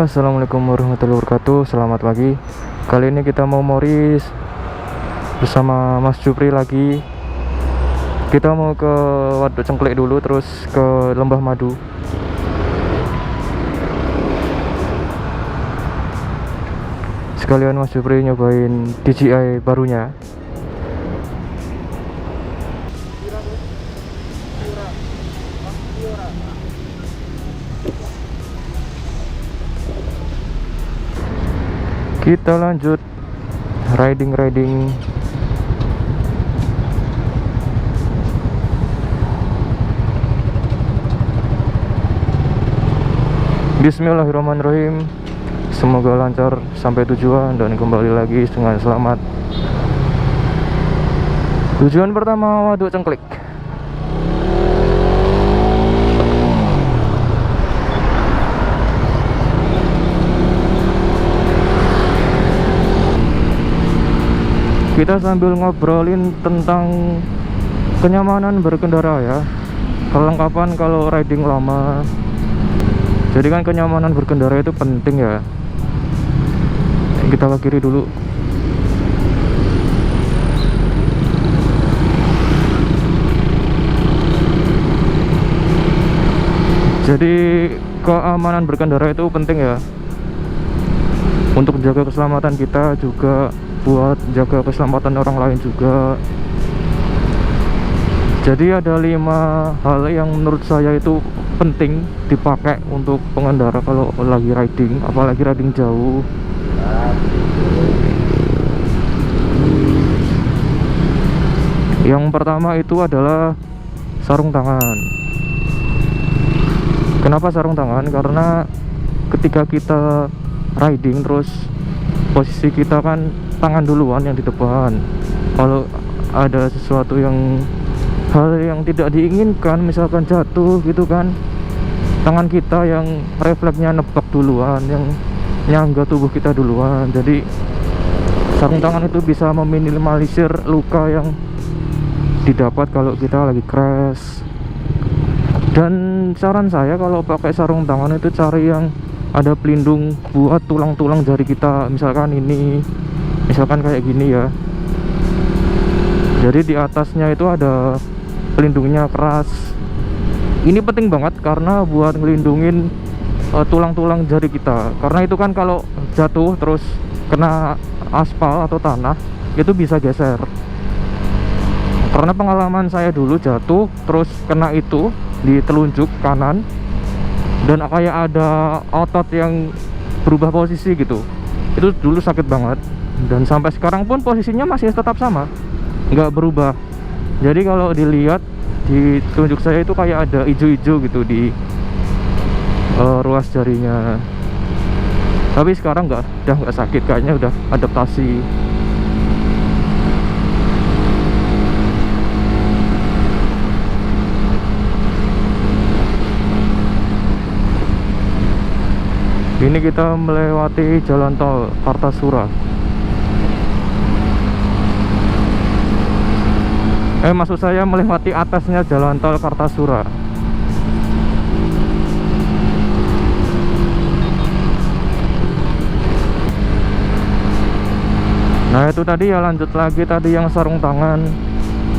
Assalamualaikum warahmatullahi wabarakatuh. Selamat pagi. Kali ini kita mau moris bersama Mas Jupri lagi. Kita mau ke Waduk Cengklik dulu, terus ke Lembah Madu. Sekalian Mas Jupri nyobain DJI barunya. Kita lanjut riding. Bismillahirrahmanirrahim. Semoga lancar sampai tujuan dan kembali lagi dengan selamat. Tujuan pertama Waduk Cengklik. Kita sambil ngobrolin tentang kenyamanan berkendara ya, kelengkapan kalau riding lama. Jadi kan kenyamanan berkendara itu penting ya. Kita ke kiri dulu. Jadi keamanan berkendara itu penting ya, untuk jaga keselamatan kita juga, buat jaga keselamatan orang lain juga. Jadi ada 5 hal yang menurut saya itu penting dipakai untuk pengendara kalau lagi riding, apalagi riding jauh. Yang pertama itu adalah sarung tangan. Kenapa sarung tangan? Karena ketika kita riding terus posisi kita kan tangan duluan yang di depan. Kalau ada sesuatu hal yang tidak diinginkan, misalkan jatuh gitu kan, tangan kita yang refleksnya nebak duluan, yang nyangga tubuh kita duluan. Jadi sarung tangan itu bisa meminimalisir luka yang didapat kalau kita lagi crash. Dan saran saya kalau pakai sarung tangan itu cari yang ada pelindung buat tulang-tulang jari kita. Misalkan kayak gini ya. Jadi di atasnya itu ada pelindungnya keras. Ini penting banget karena buat ngelindungin tulang-tulang jari kita. Karena itu kan kalau jatuh terus kena aspal atau tanah itu bisa geser. Karena pengalaman saya dulu jatuh terus kena itu di telunjuk kanan, dan kayak ada otot yang berubah posisi gitu. Itu dulu sakit banget, dan sampai sekarang pun posisinya masih tetap sama, nggak berubah. Jadi kalau dilihat di telunjuk saya itu kayak ada hijau-hijau gitu di ruas jarinya. Tapi sekarang udah nggak sakit, kayaknya udah adaptasi. Ini kita melewati jalan tol Kartasura. Maksud saya melewati atasnya jalan tol Kartasura. Nah itu tadi ya, lanjut lagi tadi yang sarung tangan.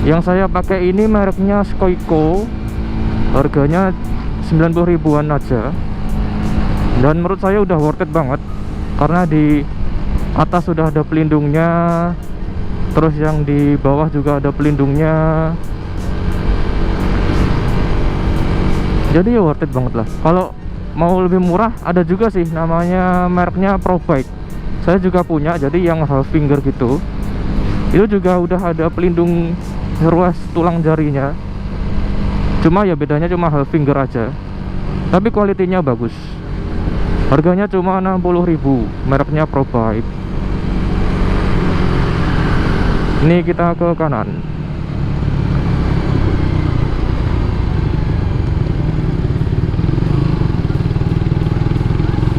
Yang saya pakai ini mereknya Skoiko. Harganya 90 ribuan aja. Dan menurut saya udah worth it banget, karena di atas sudah ada pelindungnya, terus yang di bawah juga ada pelindungnya. Jadi ya worth it banget lah. Kalau mau lebih murah ada juga sih, namanya mereknya ProBike. Saya juga punya, jadi yang half finger gitu. Itu juga udah ada pelindung ruas tulang jarinya. Cuma ya bedanya cuma half finger aja. Tapi kualitinya bagus. Harganya cuma 60 ribu, mereknya ProBike. Ini kita ke kanan.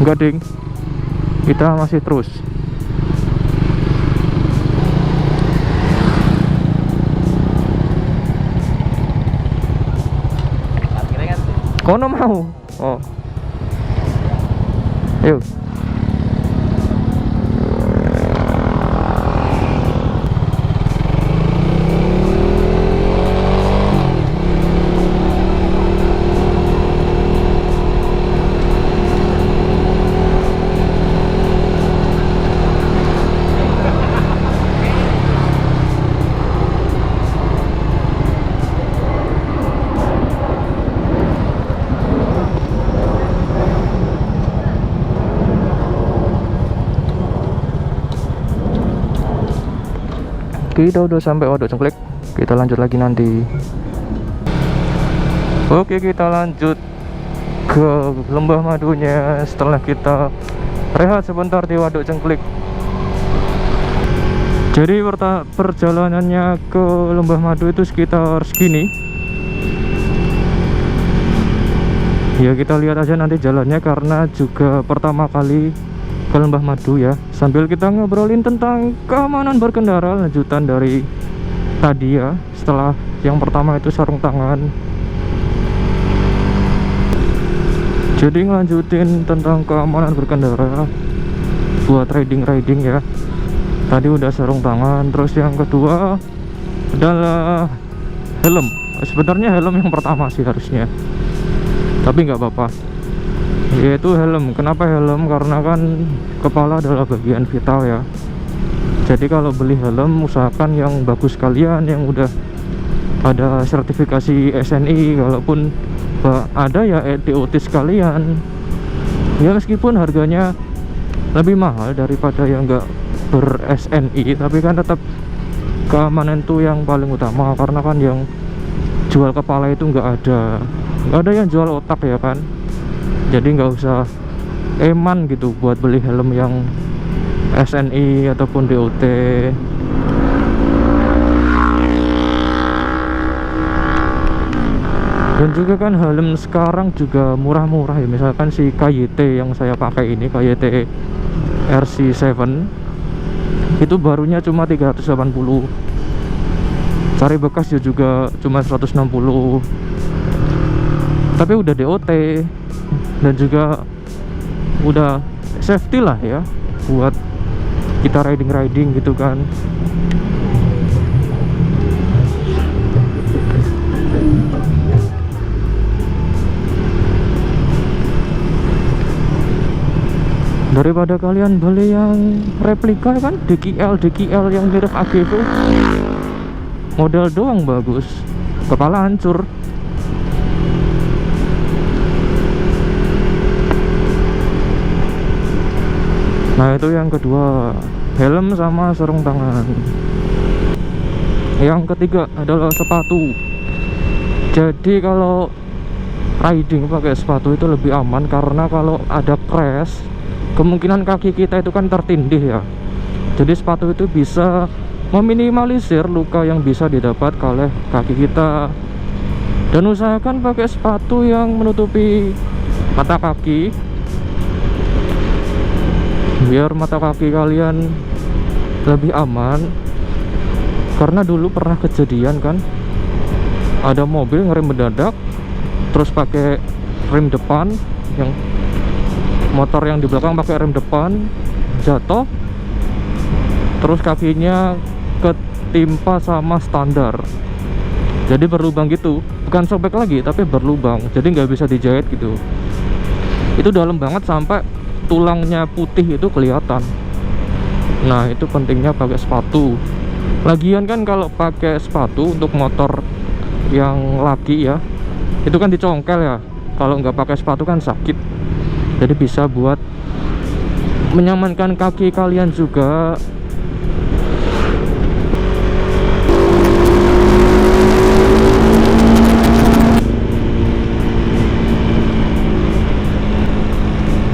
Enggak ding, kita masih terus. Kono mau. Oh. Yuk. Kita udah sampai Waduk Cengklik, kita lanjut lagi nanti. Oke, kita lanjut ke Lembah Madunya setelah kita rehat sebentar di Waduk Cengklik. Jadi perjalanannya ke Lembah Madu itu sekitar segini. Ya kita lihat aja nanti jalannya, karena juga pertama kali ke Lembah Madu ya. Sambil kita ngobrolin tentang keamanan berkendara, lanjutan dari tadi ya. Setelah yang pertama itu sarung tangan, jadi ngelanjutin tentang keamanan berkendara buat riding ya. Tadi udah sarung tangan, terus yang kedua adalah helm. Sebenarnya helm yang pertama sih harusnya, tapi nggak apa-apa, yaitu helm. Kenapa helm? Karena kan kepala adalah bagian vital ya. Jadi kalau beli helm usahakan yang bagus sekalian, yang udah ada sertifikasi SNI, kalaupun ada ya DOT sekalian ya, meskipun harganya lebih mahal daripada yang enggak ber-SNI, tapi kan tetap keamanan itu yang paling utama. Karena kan yang jual kepala itu nggak ada yang jual otak ya kan. Jadi nggak usah eman gitu buat beli helm yang SNI ataupun DOT. Dan juga kan helm sekarang juga murah-murah ya. Misalkan si KYT yang saya pakai ini, KYT RC7, itu barunya cuma 380. Cari bekas ya juga cuma 160. Tapi udah DOT dan juga udah safety lah ya buat kita riding gitu kan. Daripada kalian beli yang replika kan, DKL yang mirip AG itu modal doang bagus, kepala hancur. Nah itu yang kedua, helm sama sarung tangan. Yang ketiga adalah sepatu. Jadi kalau riding pakai sepatu itu lebih aman, karena kalau ada crash kemungkinan kaki kita itu kan tertindih ya. Jadi sepatu itu bisa meminimalisir luka yang bisa didapat oleh kaki kita. Dan usahakan pakai sepatu yang menutupi mata kaki, biar mata kaki kalian lebih aman. Karena dulu pernah kejadian kan, ada mobil ngerem mendadak, terus pakai rem depan, yang motor yang di belakang pakai rem depan, jatuh, terus kakinya ketimpa sama standar. Jadi berlubang gitu, bukan sobek lagi tapi berlubang, jadi nggak bisa dijahit gitu. Itu dalam banget sampai tulangnya putih itu kelihatan. Nah itu pentingnya pakai sepatu. Lagian kan kalau pakai sepatu untuk motor yang laki ya, itu kan dicongkel ya. Kalau nggak pakai sepatu kan sakit. Jadi bisa buat menyamankan kaki kalian juga.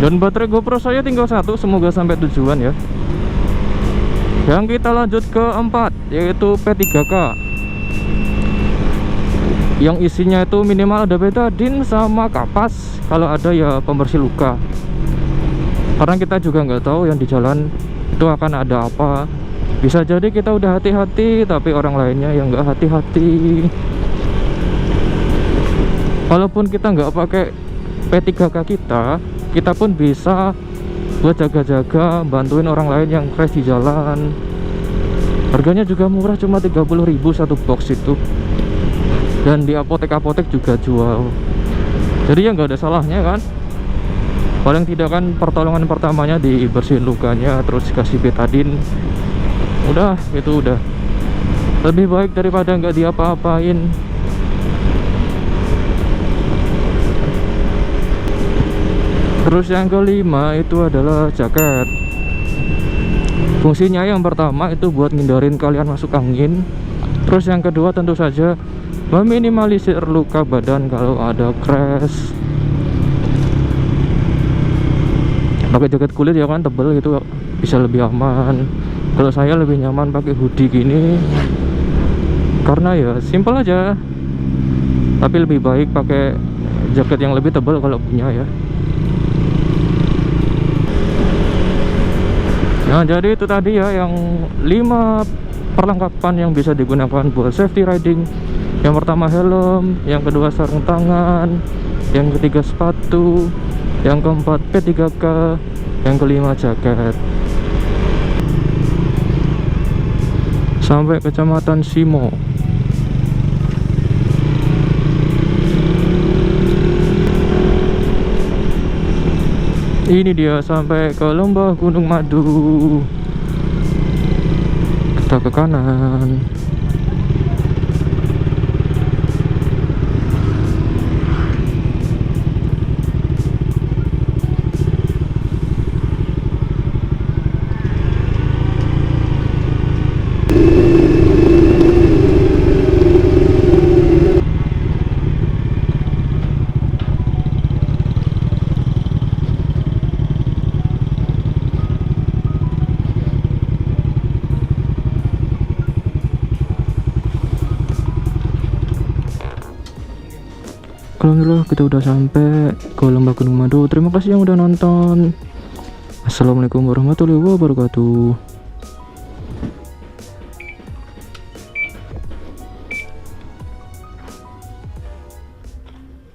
Dan baterai GoPro saya tinggal satu, semoga sampai tujuan ya. Yang kita lanjut ke 4, yaitu P3K, yang isinya itu minimal ada betadine sama kapas, kalau ada ya pembersih luka. Karena kita juga nggak tahu yang di jalan itu akan ada apa. Bisa jadi kita udah hati-hati tapi orang lainnya yang nggak hati-hati. Walaupun kita nggak pakai P3K kita pun bisa buat jaga-jaga, bantuin orang lain yang crash di jalan. Harganya juga murah, cuma 30.000 satu box itu. Dan di apotek-apotek juga jual. Jadi ya nggak ada salahnya kan. Paling tidak kan pertolongan pertamanya dibersihin lukanya, terus kasih betadine. Udah, itu udah lebih baik daripada nggak diapa-apain. Terus yang kelima itu adalah jaket. Fungsinya yang pertama itu buat ngindarin kalian masuk angin. Terus yang kedua tentu saja meminimalisir luka badan kalau ada crash. Pakai jaket kulit ya kan, tebel gitu, bisa lebih aman. Kalau saya lebih nyaman pakai hoodie gini karena ya simple aja. Tapi lebih baik pakai jaket yang lebih tebal kalau punya ya. Nah, jadi itu tadi ya yang 5 perlengkapan yang bisa digunakan buat safety riding. Yang pertama helm, yang kedua sarung tangan, yang ketiga sepatu, yang keempat P3K, yang kelima jaket. Sampai Kecamatan Simo. Ini dia sampai ke lembah Gunung Madu. Kita ke kanan. Alhamdulillah kita udah sampai ke lembah Gunung Madu. Terima kasih yang udah nonton. Assalamualaikum warahmatullahi wabarakatuh.